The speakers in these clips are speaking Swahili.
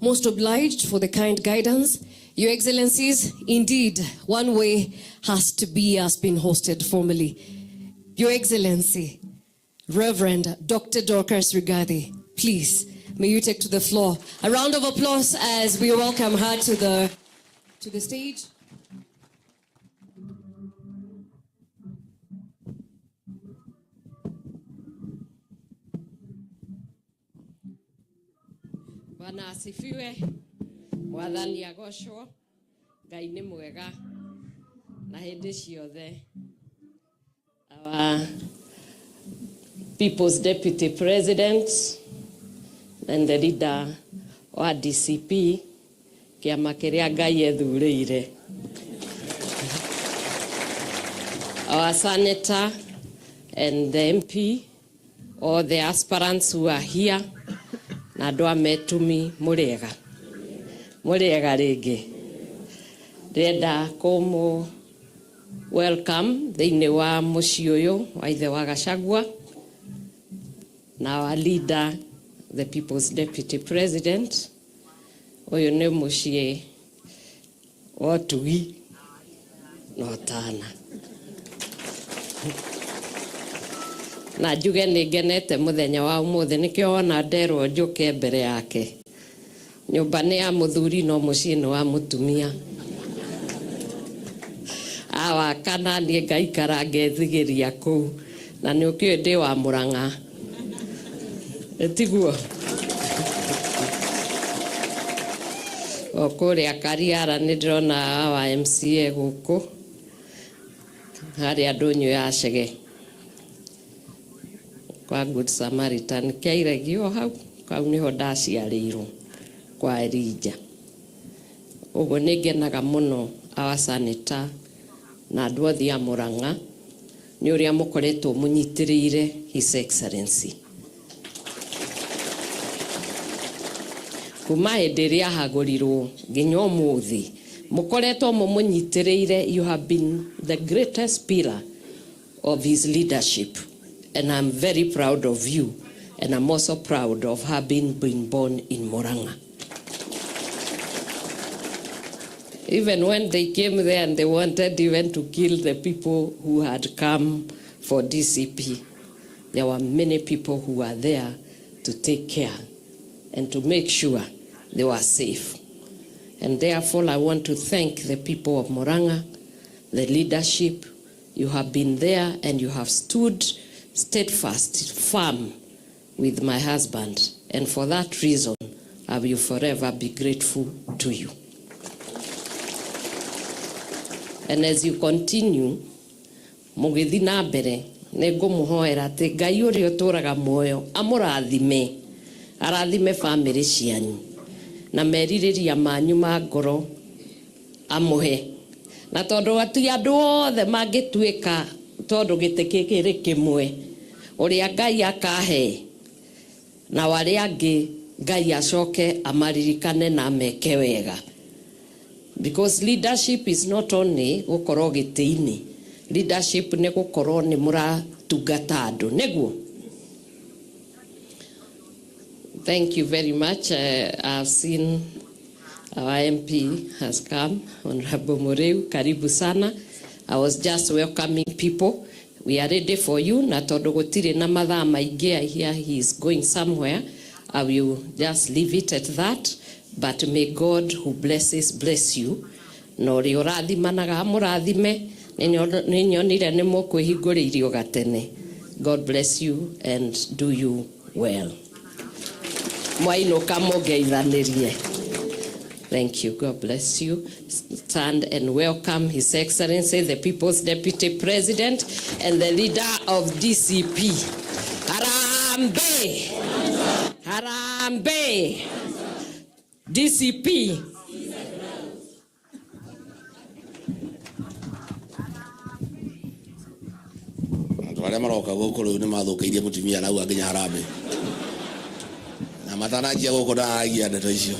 Most obliged for the kind guidance. Your Excellencies, indeed, one way has been hosted formally. Your Excellency, Reverend Dr. Dorcas Rigathi, please, may you take to the floor. A round of applause as we welcome her to the stage. Bwana asifiwe, mwathani agocwo, Ngai nĩ mwega na hĩndĩ ciothe. Our People's Deputy President and the leader wa DCP, kĩama kĩrĩa Ngai ethurĩire. Our Senator and the MP, all the aspirants who are here, na andũ ametumi mũrĩega rĩngĩ. Ndĩrenda kũmũ welcome thĩinĩ wa mũciĩ ũyũ wa ithe wa Gachagua na our leader, the People's Deputy President. Ũyũ nĩ mũciĩ wa ũtugi na ũtana. Na njuge nĩ ngenete mũthenya wa ũmũthĩ, nĩkĩo wona nderwo njũke mbere yake. Nyũmba nĩ ya mũthuri no mũciĩ nĩ wa mũtumia. Awa kana niĩ ngaikara ngethigĩria kũu, na nĩ ũkĩũĩ ndĩ wa Muranga. Tiguo. O kũrĩa Kariara nĩ ndĩrona wa MCA gũkũ, harĩa ndũnyũ ya Chege. Kwa Good Samaritan kĩairegio hau, kau nĩho ndaciarĩirwo kwa Elija. Ũguo nĩ ngenaga mũno our Senator na andũ othe a Muranga nĩ ũrĩa mũkoretwo mũnyitĩrĩire His Excellency. Kuma hĩndĩ ĩrĩa ahagũrirwo nginya ũmũthĩ mũkoretwo mũnyitĩrĩire. You have been the greatest pillar of his leadership. And I'm very proud of you. And I'm also proud of having been born in Muranga. Even when they came there and they wanted even to kill the people who had come for DCP, there were many people who were there to take care and to make sure they were safe. And therefore, I want to thank the people of Muranga, the leadership. You have been there and you have stood steadfast, firm with my husband, and for that reason, I will forever be grateful to you. And as you continue, mũgĩthiĩ na mbere, nĩngũmũhoera atĩ Ngai ũrĩa ũtũũraga muoyo amũrathime, arathime family cianyu, na merirĩria manyu ma ngoro amũhe. Na tondũ ati andũ othe mangĩtuĩka tondũ gĩtĩ gĩkĩ rĩ kĩmwe, ũrĩa Ngai akahe na warĩa angĩ Ngai acoke amaririkane na meke wega. Because leadership is not only gũkorwo gĩtĩ-inĩ, leadership nĩ gũkorwo nĩ mũratungata andũ, nĩguo. Thank you very much. I've seen our MP has come, Honorable Mureu, karibu sana. I was just welcoming people. We are ready for you. Na tondũ gũtirĩ na mathaa maingĩ, I hear he is going somewhere. I will just leave it at that. But may God who blesses bless you. Na ũrĩa ũrathimanaga mũrathime, nĩ nyonire nĩ mũkwĩhingũrĩirio gatene. God bless you and do you well. Mwainũka mũngeithanĩrie. Thank you. God bless you. Stand and welcome His Excellency, the People's Deputy President and the leader of DCP. Harambe! Harambe! DCP. Wale maroka gũkũ rĩu nĩ mathũkĩirie mũtumia nau nginya harambe. Na matanajia gũkũ ndaragia ndeto icio.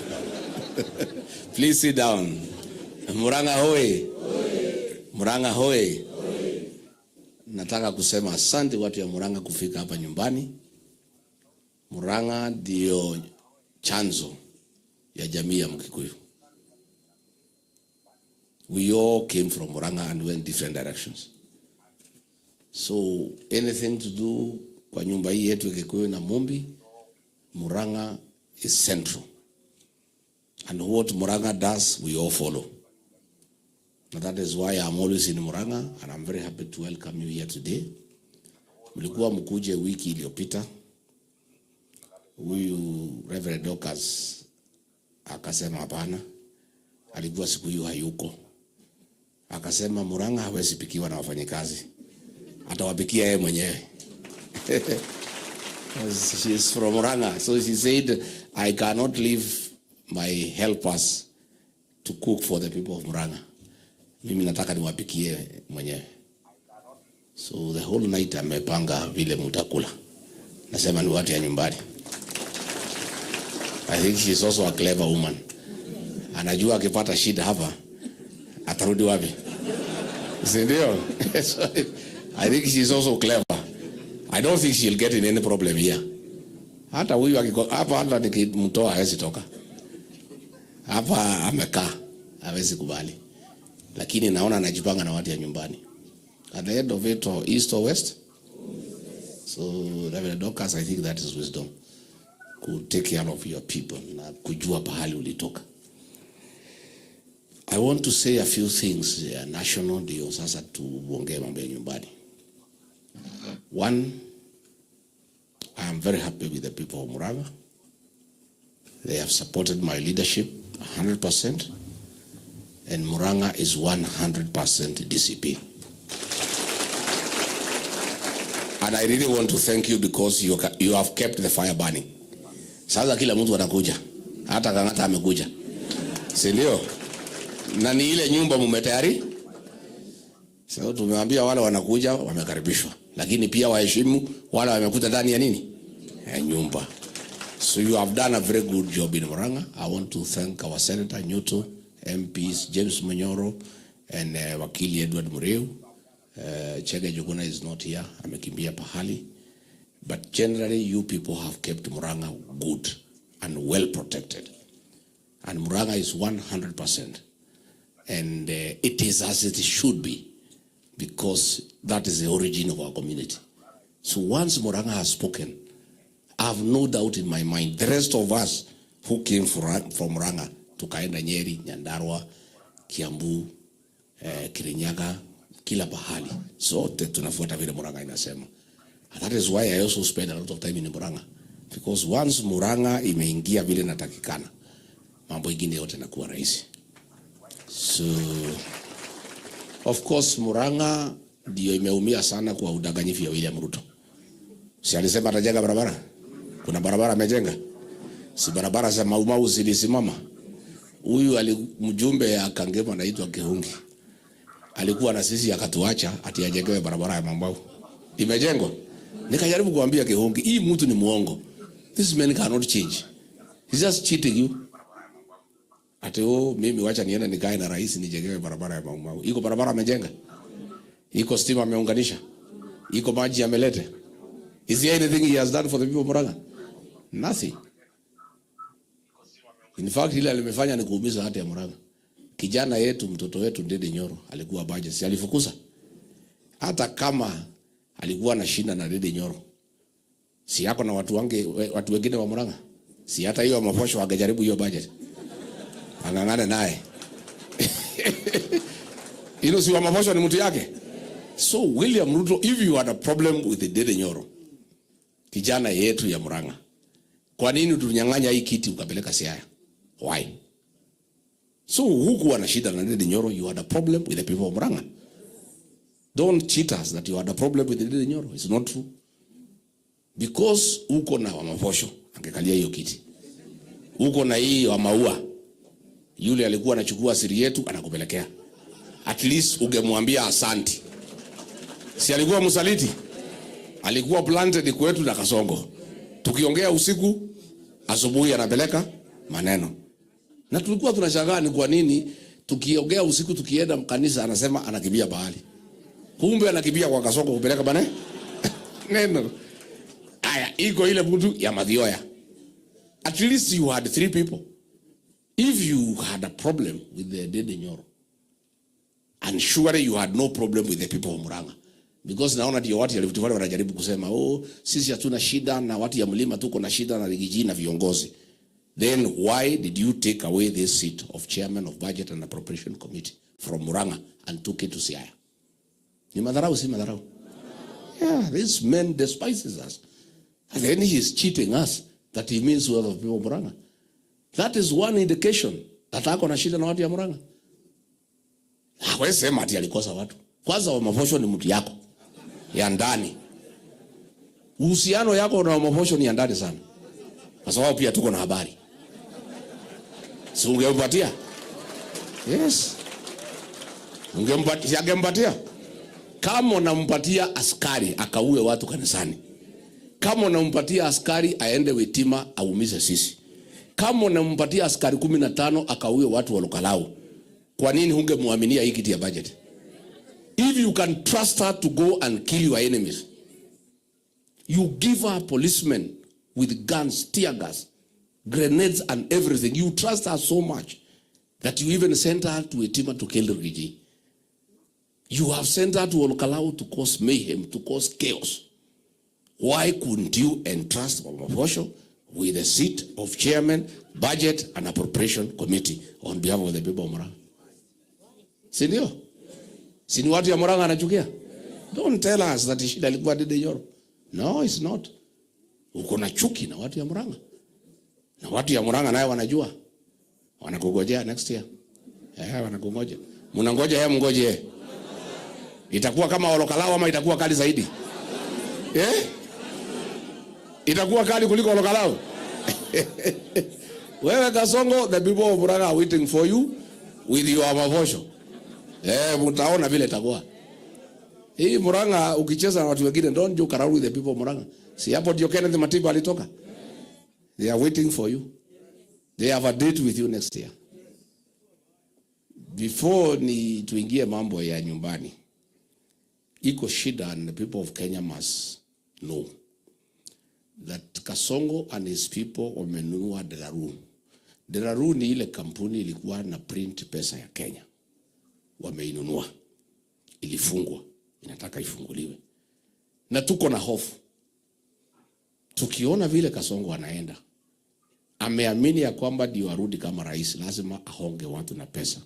Please sit down. Muranga hoye. Muranga hoye. Nataka kusema asante watu ya Muranga kufika hapa nyumbani. Muranga ndio chanzo ya jamii ya Mkikuyu. We all came from Muranga and went different directions. So anything to do kwa nyumba hii yetu Kikuyu na Mumbi, Muranga is central. And what Muranga does, we all follow. And that is why I'm always in Muranga, and I'm very happy to welcome you here today. Mlikuwa mkuje wiki iliyopita. Huyu Reverend Docas akasema hapana. Alikuwa siku hiyo hayuko. Akasema Muranga hawezi pikiwa na wafanyikazi. Atawapikia yeye mwenyewe. She is from Muranga. So she said, I cannot leave my helpers to cook for the people of Muranga. Mimi nataka niwapikie mwenyewe. So the whole night amepanga vile mtakula. Nasema ni watu ya nyumbani. I think she is also a clever woman. Anajua akipata shida hapa atarudi wapi? Sindio? I think she is also clever. I don't think she'll get in any problem here. Hata huyu hapa hata nikimtoa hawezi toka. Hapa amekaa hawezi kubali. Lakini naona anajipanga na watu ya nyumbani. At the end of it, or east or west. So Reverend Docas, I think that is wisdom. Could take care of your people na kujua pahali ulitoka. I want to say a few things national ndio sasa tuongee mambo ya nyumbani. One, I am very happy with the people of Muranga. They have supported my leadership 100%, and Muranga is 100% DCP. And I really want to thank you because you have kept the fire burning. Sasa kila mtu anakuja. Hata Kang'ata amekuja. Si ndio? Na ni ile nyumba mumetayari? Sasa tumewaambia wale wanakuja wamekaribishwa. Lakini pia waheshimu wale wamekuja ndani ya nini? Ya nyumba. So you have done a very good job in Muranga. I want to thank our Senator Nyuto, MPs James Munyoro and Wakili Edward Mureu. Chege Juguna is not here. Amekimbia pahali. But generally, you people have kept Muranga good and well protected. And Muranga is 100%. And it is as it should be. Because that is the origin of our community. So once Muranga has spoken, I have no doubt in my mind, the rest of us who came from Muranga, tukaenda Nyeri, Nyandarua, Kiambu, Kirinyaga, kila pahali. Sote tunafuata vile Muranga inasema. And that is why I also spend a lot of time in Muranga. Because once Muranga imeingia vile natakikana, mambo ingine yote yanakuwa rahisi. So, of course, Muranga ndio imeumia sana kwa udanganyifu ya William Ruto. Si alisema atajenga barabara? Kuna barabara amejenga? Si barabara za Mau zilisimama? Huyu mjumbe ya Kangema anaitwa Kihungi. Alikuwa na sisi akatuacha ati ajengewe barabara ya Mau. Imejengwa? Nikajaribu kuambia Kihungi, hii mtu ni muongo. This man cannot change. He's just cheating you. Ati mimi wacha niende nikae na rais nijengewe barabara ya Mau. Iko barabara amejenga? Iko stima ameunganisha? Iko maji amelete? Is there anything he has done for the people of Muranga? Nothing. In fact, ile alimefanya ni kuumiza hata ya Muranga. Kijana yetu, mtoto wetu Ndede Nyoro alikuwa budget, si alifukuza? Hata kama alikuwa na shinda na Ndede Nyoro, si yako na watu wengine wa Muranga? Si hata hiyo mafosho wangejaribu hiyo budget. Angangane naye. Si wa mafosho ni mtu yake. So William Ruto, if you had a problem with the Ndede Nyoro, kijana yetu ya Muranga, kwa nini tunyang'anya hii kiti ukapeleka Siaya? Why? So huku ana shida na Ndede Nyoro, you had a problem with the people of Muranga. Don't cheat us that you had a problem with Ndede Nyoro. It's not true. Because uko na Wamafosho angekalia hiyo kiti. Uko na hii wa Maua, yule alikuwa anachukua siri yetu anakupelekea. At least ungemwambia asanti. Si alikuwa msaliti? Alikuwa planted kwetu na Kasongo. Tukiongea usiku, asubuhi anapeleka maneno. Na tulikuwa tunashangaa ni kwa nini tukiongea usiku tukienda kanisa anasema anakimbia bahali. Kumbe anakimbia kwa Kasongo kupeleka bane? Neno. Aya, iko ile mtu ya Mathioya. At least you had 3 people. If you had a problem with the Natembeya, and surely you had no problem with the people of Muranga. Because naona ndio watu ya Rift Valley wanajaribu kusema, oh, sisi hatuna shida na watu ya mlima tuko na shida na Rigathi na viongozi. Then why did you take away this seat of chairman of budget and appropriation committee from Muranga and took it to Siaya? Ni madharau, si madharau? Yeah, this man despises us. And then he is cheating us that he means well of people of Muranga. That is one indication that ako na shida na watu ya Muranga. Wewe sema ati alikosa watu. Kwanza Wamavosho ni mtu yako ya ndani. Uhusiano yako na Wamavosho ni ya ndani sana. Kwa sababu pia tuko na habari. Si ungempatia? Yes. Ungempatia? Kama unampatia askari akaue watu kanisani. Kama unampatia askari aende Wetima aumize sisi. Kama unampatia askari 15 akaue watu wa Lukalau. Kwa nini hungemuaminia hii kiti ya budget? If you can trust her to go and kill your enemies, you give her policemen with guns, tear gas, grenades and everything. You trust her so much that you even sent her to Wetima to kill Rigathi. You have sent her to Olukalau to cause mayhem, to cause chaos. Why couldn't you entrust Wamavosho with a seat of chairman, budget and appropriation committee on behalf of the people of Muranga? Sindio? Sini watu ya Muranga anachukia? Don't tell us that shida ilikuwa Natembeya. No, it's not. Uko na chuki na watu ya Muranga. Na watu ya Muranga nayo wanajua. Wanakungojea next year. Wanakungoja. Mnangoja yeye mngoje. Itakuwa kama Olukalau ama itakuwa kali zaidi? Itakuwa kali kuliko Olukalau? Wewe Kasongo, the people of Muranga are waiting for you with your Wamavosho. Mtaona vile itakuwa. Hii Muranga ukicheza na watu wengine, don't joke around with the people of Muranga. Si hapo ndio Kenneth Matiba alitoka. They are waiting for you. They have a date with you next year. Before ni tuingie mambo ya nyumbani. Iko shida, and the people of Kenya must know that Kasongo and his people wamenunua Delaru. Delaru ni ile kampuni ilikuwa na print pesa ya Kenya. Wameinunua. Ilifungwa. Inataka ifunguliwe. Na tuko na hofu. Tukiona vile Kasongo anaenda, ameamini ya kwamba ndio arudi kama rais, lazima ahonge watu na pesa.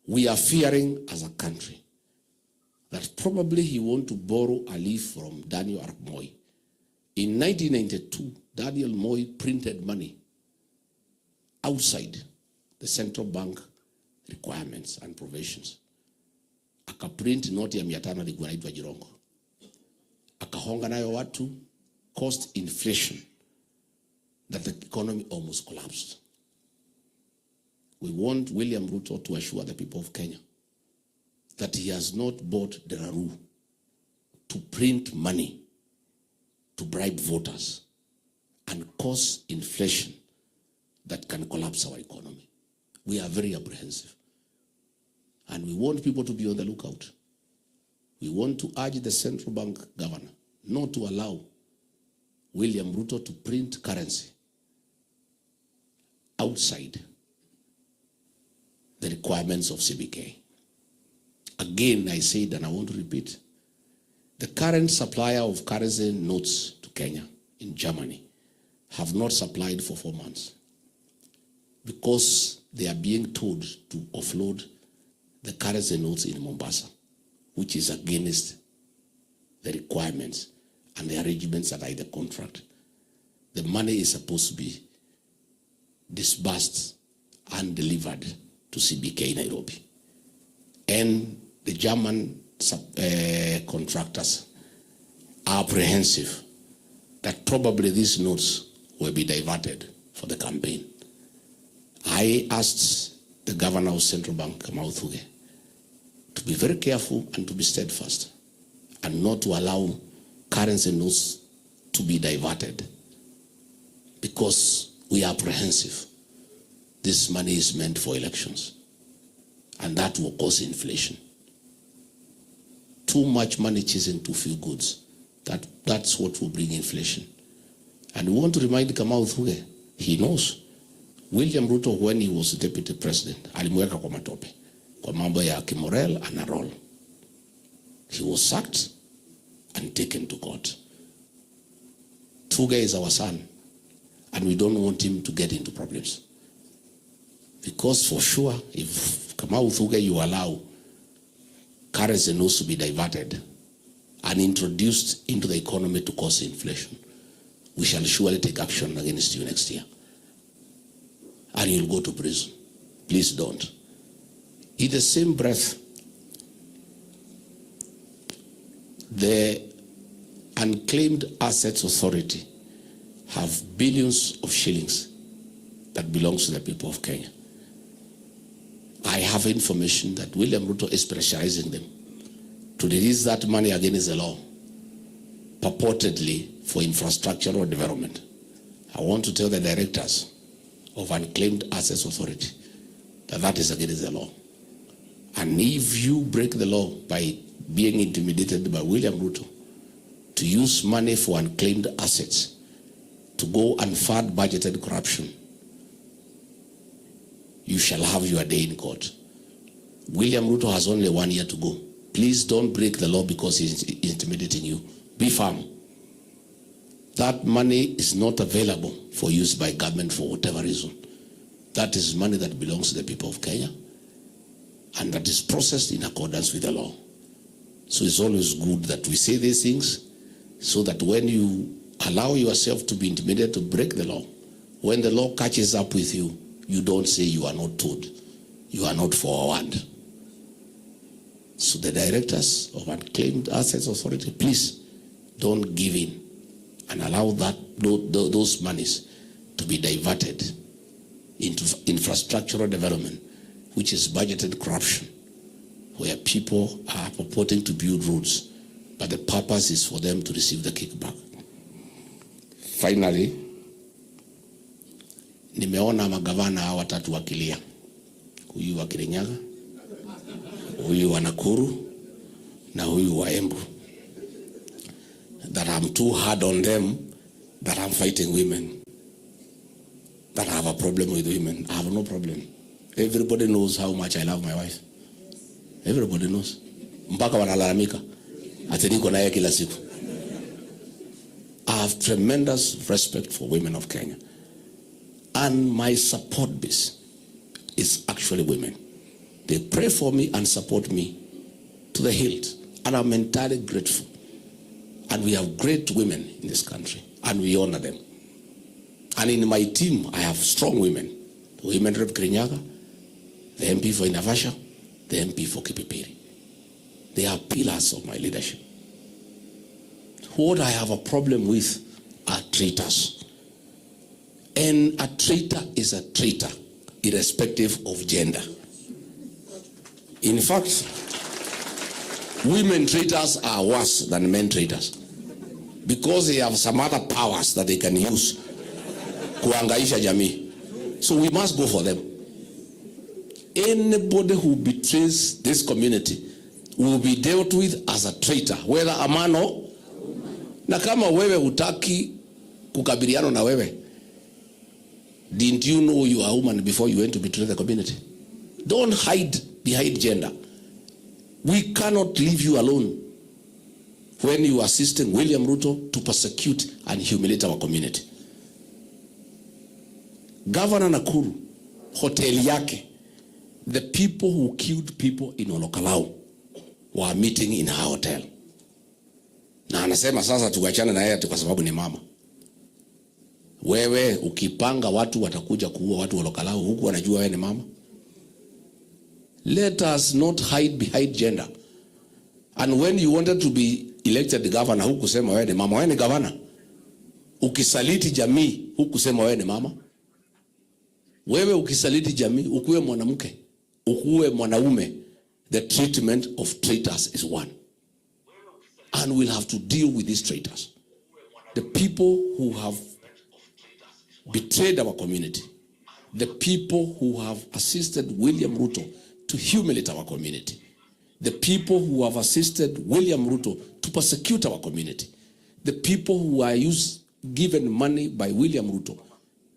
We are fearing as a country that probably he want to borrow a leaf from Daniel Arap Moi. In 1992, Daniel Moi printed money outside the central bank requirements and provisions. Akaprint noti ya 500 ilikuwa inaitwa Jirongo. Akahonga nayo watu, cost inflation that the economy almost collapsed. We want William Ruto to assure the people of Kenya that he has not bought Delaru to print money to bribe voters and cause inflation that can collapse our economy. We are very apprehensive. And we want people to be on the lookout. We want to urge the central bank governor not to allow William Ruto to print currency outside the requirements of CBK. Again, I said, and I want to repeat, the current supplier of currency notes to Kenya in Germany have not supplied for 4 months because they are being told to offload the currency notes in Mombasa, which is against the requirements and the arrangements that are in the contract. The money is supposed to be disbursed and delivered to CBK Nairobi. And the German contractors are apprehensive that probably these notes will be diverted for the campaign. I asked the governor of Central Bank, Kamau Thuge, to be very careful and to be steadfast and not to allow currency notes to be diverted, because we are apprehensive. This money is meant for elections, and that will cause inflation. Too much money chasing too few goods. That's what will bring inflation. And we want to remind Kamau Thuge, he knows William Ruto, when he was deputy president, alimweka kwa matope kwa mambo ya kimorel and roll. He was sacked and taken to court. Tuga is our son, and we don't want him to get into problems. Because for sure, if Kamau Thuge you allow currency notes to be diverted and introduced into the economy to cause inflation, we shall surely take action against you next year. And you'll go to prison. Please don't. In the same breath, the Unclaimed Assets Authority have billions of shillings that belongs to the people of Kenya. I have information that William Ruto is pressurizing them to release that money against the law, purportedly for infrastructural development. I want to tell the directors of Unclaimed Assets Authority that that is against the law. And if you break the law by being intimidated by William Ruto to use money for unclaimed assets to go and fund budgeted corruption, you shall have your day in court. William Ruto has only 1 year to go. Please don't break the law because he's intimidating you. Be firm. That money is not available for use by government for whatever reason. That is money that belongs to the people of Kenya, and that is processed in accordance with the law. So it's always good that we say these things so that when you allow yourself to be intimidated to break the law, when the law catches up with you, you don't say you are not told. You are not forewarned. So the directors of Unclaimed Assets Authority, please don't give in and allow those monies to be diverted into infrastructural development, which is budgeted corruption, where people are purporting to build roads, but the purpose is for them to receive the kickback. Finally, nimeona magavana hawa watatu wakilia. Huyu wa Kirinyaga, huyu wa Nakuru, na huyu wa Embu. That I'm too hard on them, that I'm fighting women, that I have a problem with women. I have no problem. Everybody knows how much I love my wife. Everybody knows. Mpaka wanalalamika ati niko naye kila siku. I have tremendous respect for women of Kenya. And my support base is actually women. They pray for me and support me to the hilt. And I'm entirely grateful. And we have great women in this country, and we honor them. And in my team, I have strong women. The Women Rep Kirinyaga, the MP for Inavasha, the MP for Kipipiri. They are pillars of my leadership. What I have a problem with are traitors. And a traitor is a traitor, irrespective of gender. In fact, women traitors are worse than men traitors, because they have some other powers that they can use kuangaisha jamii. So we must go for them. Anybody who betrays this community will be dealt with as a traitor, whether a man or na kama wewe hutaki kukabiliana na wewe. Didn't you know you are a woman before you went to betray the community? Don't hide behind gender. We cannot leave you alone when you are assisting William Ruto to persecute and humiliate our community. Governor Nakuru, hotel yake, the people who killed people in Olokalao were meeting in her hotel. Na anasema sasa tuachane na yeye kwa sababu ni mama. Wewe ukipanga watu watakuja kuua watu Olokalao huku wanajua wewe ni mama. Let us not hide behind gender. And when you wanted to be elected governor, hukusema wewe ni mama, wewe ni governor. Ukisaliti jamii, hukusema wewe ni mama. Wewe ukisaliti jamii, ukuwe mwanamke, ukuwe mwanaume, the treatment of traitors is one. And we'll have to deal with these traitors. The people who have betrayed our community, the people who have assisted William Ruto to humiliate our community, the people who have assisted William Ruto to persecute our community, the people who are given money by William Ruto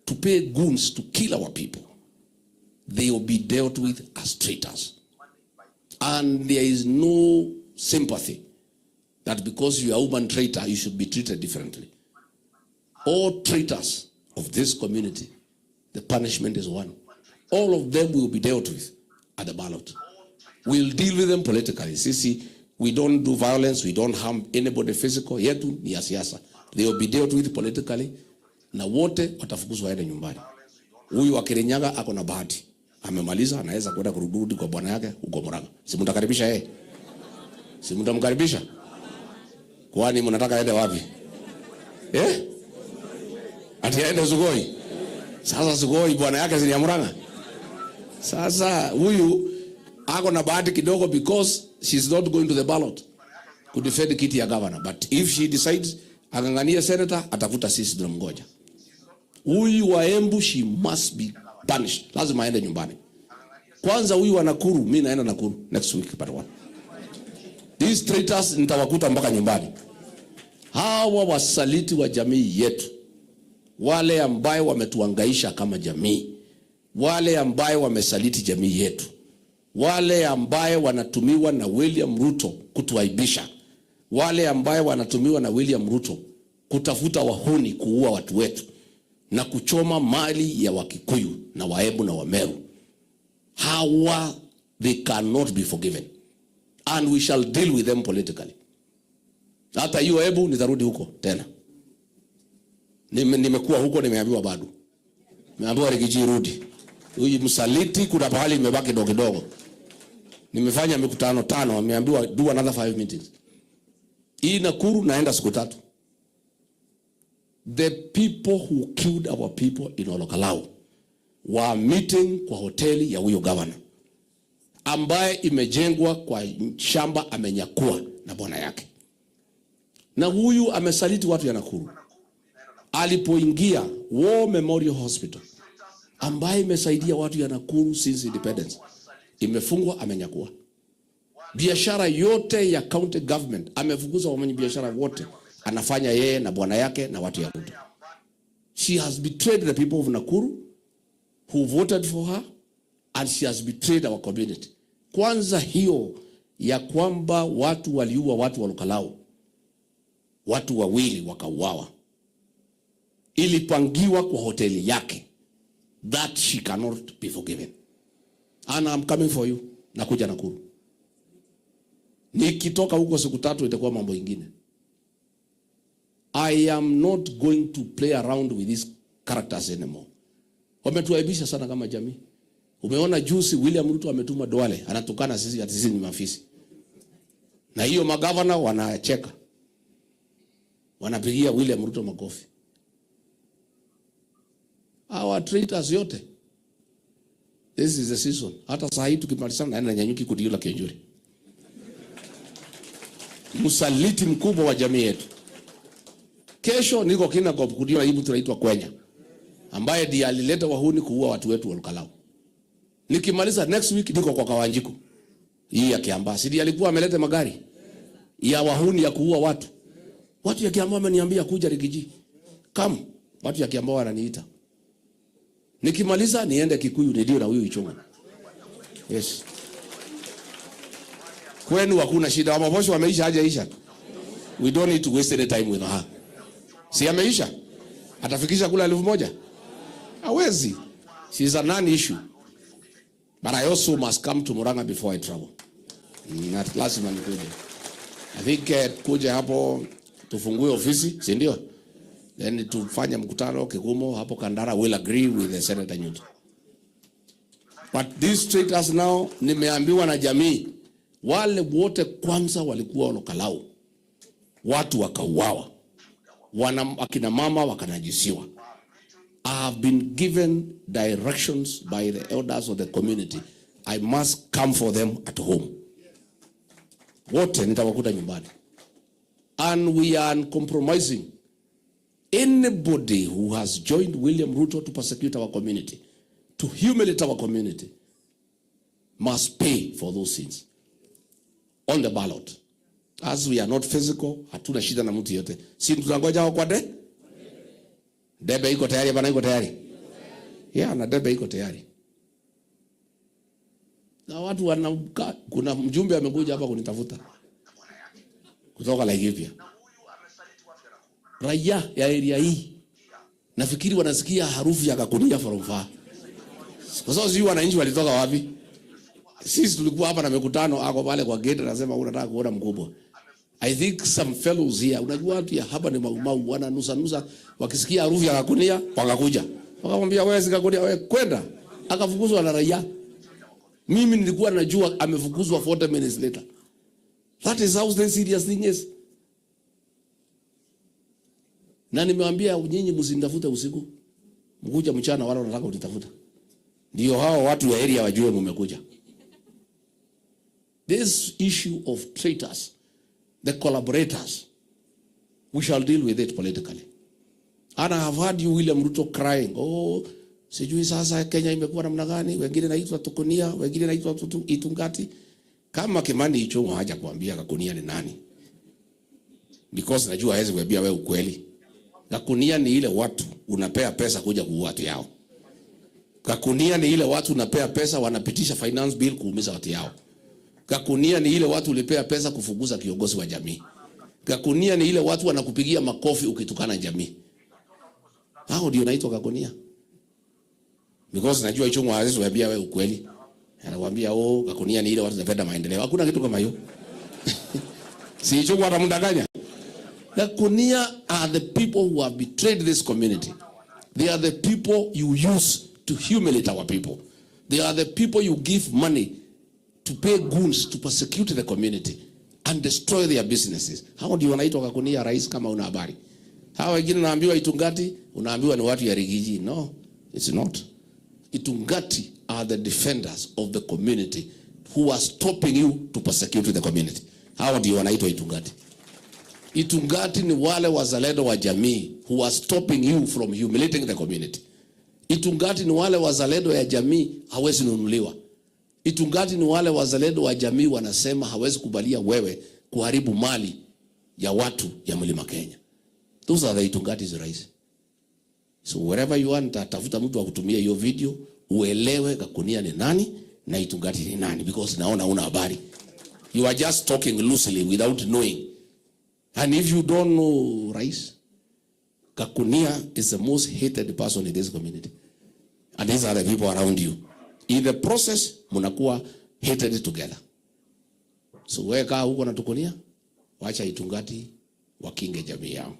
to pay goons to kill our people, they will be dealt with as traitors. And there is no sympathy that because you are a woman traitor, you should be treated differently. All traitors of this community, the punishment is one. All of them will be dealt with at the ballot. We'll deal with them politically. See, we don't do violence, we don't harm anybody physical. Yetu ni ya siasa. They will be dealt with politically. Na wote watafukuzwa waende nyumbani. Huyu wa Kirinyaga ako na bahati. Amemaliza, anaweza kwenda kurudi kwa bwana yake huko Muranga. Si mtakaribisha yeye? Si mtamkaribisha? Kwani mnataka aende wapi? Ati aende Sugoi. Sasa Sugoi bwana yake si ya Muranga. Sasa huyu ako na bahati kidogo because she's not going to the ballot to defend kiti ya governor. But if she decides angangania senator, atafuta sisi tunamngoja. Huyu wa Embu, she must be punished. Lazima aende nyumbani. Kwanza huyu wa Nakuru, mimi naenda Nakuru next week part 1. These traitors nitawakuta mpaka nyumbani. Hawa wasaliti wa jamii yetu, wale ambao wametuangaisha kama jamii, wale ambao wamesaliti jamii yetu, wale ambao wanatumiwa na William Ruto kutuaibisha, wale ambao wanatumiwa na William Ruto kutafuta wahuni, kuua watu wetu na kuchoma mali ya Wakikuyu na Waembu na Wameru. Hawa, they cannot be forgiven, and we shall deal with them politically. Hata hiyo Embu nitarudi huko tena. Nimekuwa huko, nimeambiwa bado. Nimeambiwa Rigathi rudi. Huyu msaliti kuna pahali imebaki kidogo. Nimefanya mikutano 5, wameambiwa do another 5 meetings. Hii Nakuru naenda siku 3. The people who killed our people in Olokalau were meeting kwa hoteli ya huyo governor, ambaye imejengwa kwa shamba amenyakua na bwana yake. Na huyu amesaliti watu ya Nakuru. Alipoingia War Memorial Hospital, ambaye imesaidia watu ya Nakuru since independence, imefungwa, amenyakua. Biashara yote ya county government amefukuza wamanyi biashara wote, anafanya yeye na bwana yake na watu ya Ruto. She has betrayed the people of Nakuru who voted for her, and she has betrayed our community. Kwanza hiyo ya kwamba watu waliua watu wa Lukalau, watu 2 wakauawa, ilipangiwa kwa hoteli yake. That she cannot be forgiven. And I'm coming for you. Nakuja Nakuru. Nikitoka huko siku 3 itakuwa mambo ingine. I am not going to play around with these characters anymore. Wametuaibisha sana kama jamii. Umeona juzi William Ruto ametuma Duale, anatukana sisi ati sisi ni mafisi. Na hiyo magavana wanacheka. Wanapigia William Ruto makofi. Our traitors yote. This is the season. Hata saa hii tukimalizana naenda Nyanyuki kudiula Kenjuri. Msaliti mkubwa wa jamii yetu. Kesho niko Kinangop kudiula hii mtu anaitwa Kwenya, ambaye ndiye alileta wahuni kuua watu wetu wa Lukalau. Nikimaliza next week niko kwa Kawanjiku. Hii ya Kiambaa. Sidi alikuwa ameleta magari ya wahuni ya kuua watu. Watu ya Kiambaa wameniambia kuja Rigathi. Come. Watu ya Kiambaa wananiita. Nikimaliza niende Kikuyu ndio na huyu Ichungu. Yes. Kwenu hakuna shida, wamaposho wameisha hajaisha. We don't need to waste any time with her. Si ameisha? Atafikisha kula 1,000? Hawezi. She is a non-issue. But I also must come to Muranga before I travel. Not lazima nikuje. I think kuja hapo tufungue ofisi, si ndio? Then tufanye mkutano Kigumo hapo Kandara, will agree with the Senator Nyuto. But these traitors now, nimeambiwa na jamii, wale wote kwanza walikuwa Olokalau, watu wakauawa, akina mama wakanajisiwa. I have been given directions by the elders of the community. I must come for them at home. Wote nitawakuta nyumbani. And we are uncompromising. Anybody who has joined William Ruto to persecute our community, to humiliate our community, must pay for those sins on the ballot. As we are not physical, hatuna shida na mtu yote. Si tunangoja kwa debe iko tayari, bana iko tayari. Yeah, Natembeya iko tayari. Na watu wanakaa, kuna mjumbe amekuja hapa kunitafuta kutoka Laikipia. Raia ya area hii nafikiri wanasikia harufu ya kakunia from far. Kwa sababu sisi wananchi walitoka wapi? Sisi tulikuwa hapa na mikutano ako pale kwa gate anasema unataka kuona mkubwa. I think some fellows here, unajua watu ya hapa ni maumau wananusa wakisikia harufu ya kakunia wakakuja. Wakamwambia wewe si kakunia wewe kwenda. Akafukuzwa na raia. Mimi nilikuwa najua amefukuzwa 40 minutes later. That is how the serious thing is. Na nimewaambia nyinyi msinitafute usiku. Mkuja mchana wala wanataka kunitafuta. Ndio hao watu wa area wajue mmekuja. This issue of traitors, the collaborators, we shall deal with it politically. And I have heard you William Ruto crying, oh, sijui sasa Kenya imekuwa namna gani, wengine naitwa Tukunia, wengine naitwa Itungati. Kama Kimani Ichung'wa haja kuambia Kakunia ni nani? Because najua hawezi kuambia wewe ukweli. Kakunia ni ile watu unapea pesa kuja kuua watu yao. Kakunia ni ile watu unapea pesa wanapitisha finance bill kuumiza watu yao. Kakunia ni ile watu ulipea pesa kufukuza kiongozi wa jamii. Kakunia ni ile watu wanakupigia makofi ukitukana jamii. Hao ndio naitwa Kakunia. Because najua Ichung'wa hawezi kuambia wewe ukweli. Anakuambia oh, Kakunia ni ile watu wanapenda maendeleo. Hakuna kitu kama hiyo. Si Ichung'wa atamdanganya. Kakunia are the people who have betrayed this community. They are the people you use to humiliate our people. They are the people you give money to pay goons to persecute the community and destroy their businesses. Hao ndio wanaitwa Kakunia rais kama una habari. Hao wengine naambiwa Itungati, unaambiwa ni watu ya Rigiji. No, it's not. Itungati are the defenders of the community who are stopping you to persecute the community. Hao ndio wanaitwa Itungati. Itungati ni wale wazalendo wa jamii who are stopping you from humiliating the community. Itungati ni wale wazalendo ya jamii hawezi nunuliwa. Itungati ni wale wazalendo wa jamii wanasema hawezi kubalia wewe kuharibu mali ya watu ya Mlima Kenya. Those are the Itungatis rais. So wherever you want, tafuta mtu wa kutumia hiyo video uelewe Kakunia ni nani na Itungati ni nani, because naona una habari. You are just talking loosely without knowing. And if you don't know rais, Kakunia is the most hated person in this community. And these are the people around you. In the process, munakuwa hated together. So weka huko na Tukunia, wacha Itungati wakinge jamii yao.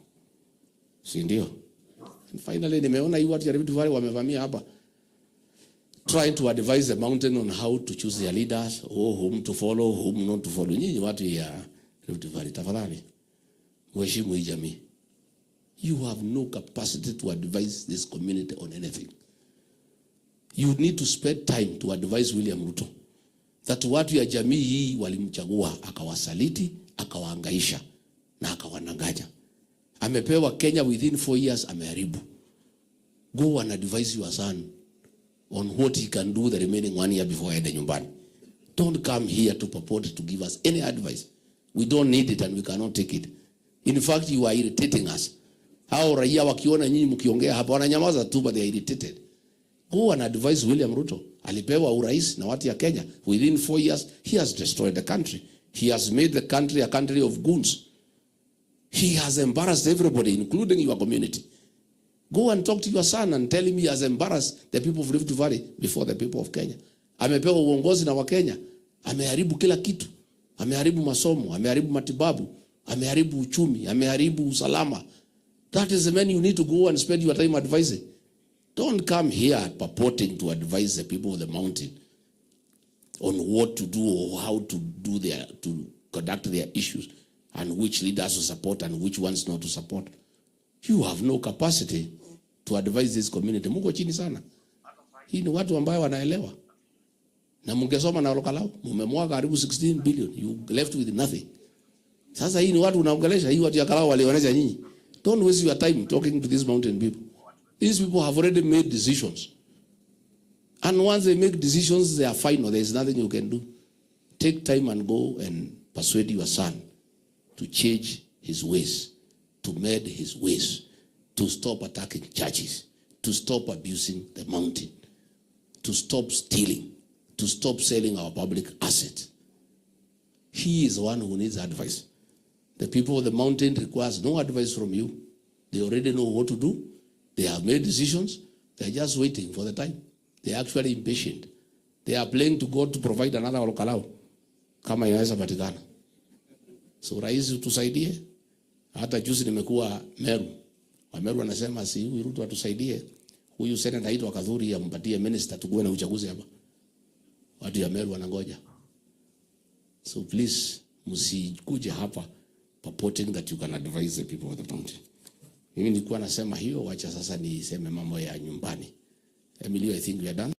Si ndio? And finally, nimeona hii watu ya Rift Valley wamevamia hapa, trying to advise the mountain on how to choose their leaders, or whom to follow, whom not to follow. Nyinyi watu ya Rift Valley, tafadhali mheshimu hii jamii. You have no capacity to advise this community on anything. You need to spend time to advise William Ruto that watu ya jamii hii walimchagua akawasaliti, akawaangaisha na akawananganya. Amepewa Kenya within 4 years, ameharibu. Go and advise your son on what he can do the remaining 1 year before aende nyumbani. Don't come here to purport to give us any advice. We don't need it and we cannot take it. In fact, you are irritating us. Hao raia wakiona nyinyi mkiongea hapa wananyamaza tu, but they are irritated. Go and advise William Ruto. Alipewa urais na watu ya Kenya. Within 4 years, he has destroyed the country. He has made the country a country of goons. He has embarrassed everybody, including your community. Go and talk to your son and tell him he has embarrassed the people of Rift Valley before the people of Kenya. Amepewa uongozi na Wakenya. Ameharibu kila kitu. Ameharibu masomo, ameharibu matibabu, ameharibu uchumi, ameharibu usalama. That is the man you need to go and spend your time advising. Don't come here purporting to advise the people of the mountain on what to do or how to do to conduct their issues and which leaders to support and which ones not to support. You have no capacity to advise this community. Mungu chini sana. Hii ni watu ambao wanaelewa. Na mungesoma na lokalao, mmemwaga karibu 16 billion. You left with nothing. Sasa hii ni watu unaongelesha, hii watu ya kalao walionesha nyinyi. Don't waste your time talking to these mountain people. These people have already made decisions. And once they make decisions, they are final. There is nothing you can do. Take time and go and persuade your son to change his ways, to mend his ways, to stop attacking churches, to stop abusing the mountain, to stop stealing, to stop selling our public assets. He is the one who needs advice. The people of the mountain requires no advice from you. They already know what to do. They have made decisions. They are just waiting for the time. They are actually impatient. They are praying to God to provide another Olokalao kama inaweza patikana. So rais utusaidie. Hata juzi nimekuwa Meru. Wameru wanasema si huyu Ruto atusaidie. Huyu senator aitwa Kadhuri ampatie minister tukuwe na uchaguzi hapa. Watu ya Meru wanangoja. So please msikuje hapa purporting that you can advise the people of the mountain. Mimi nilikuwa nasema hiyo, wacha sasa niseme mambo ya nyumbani. Emilio, I think we are done.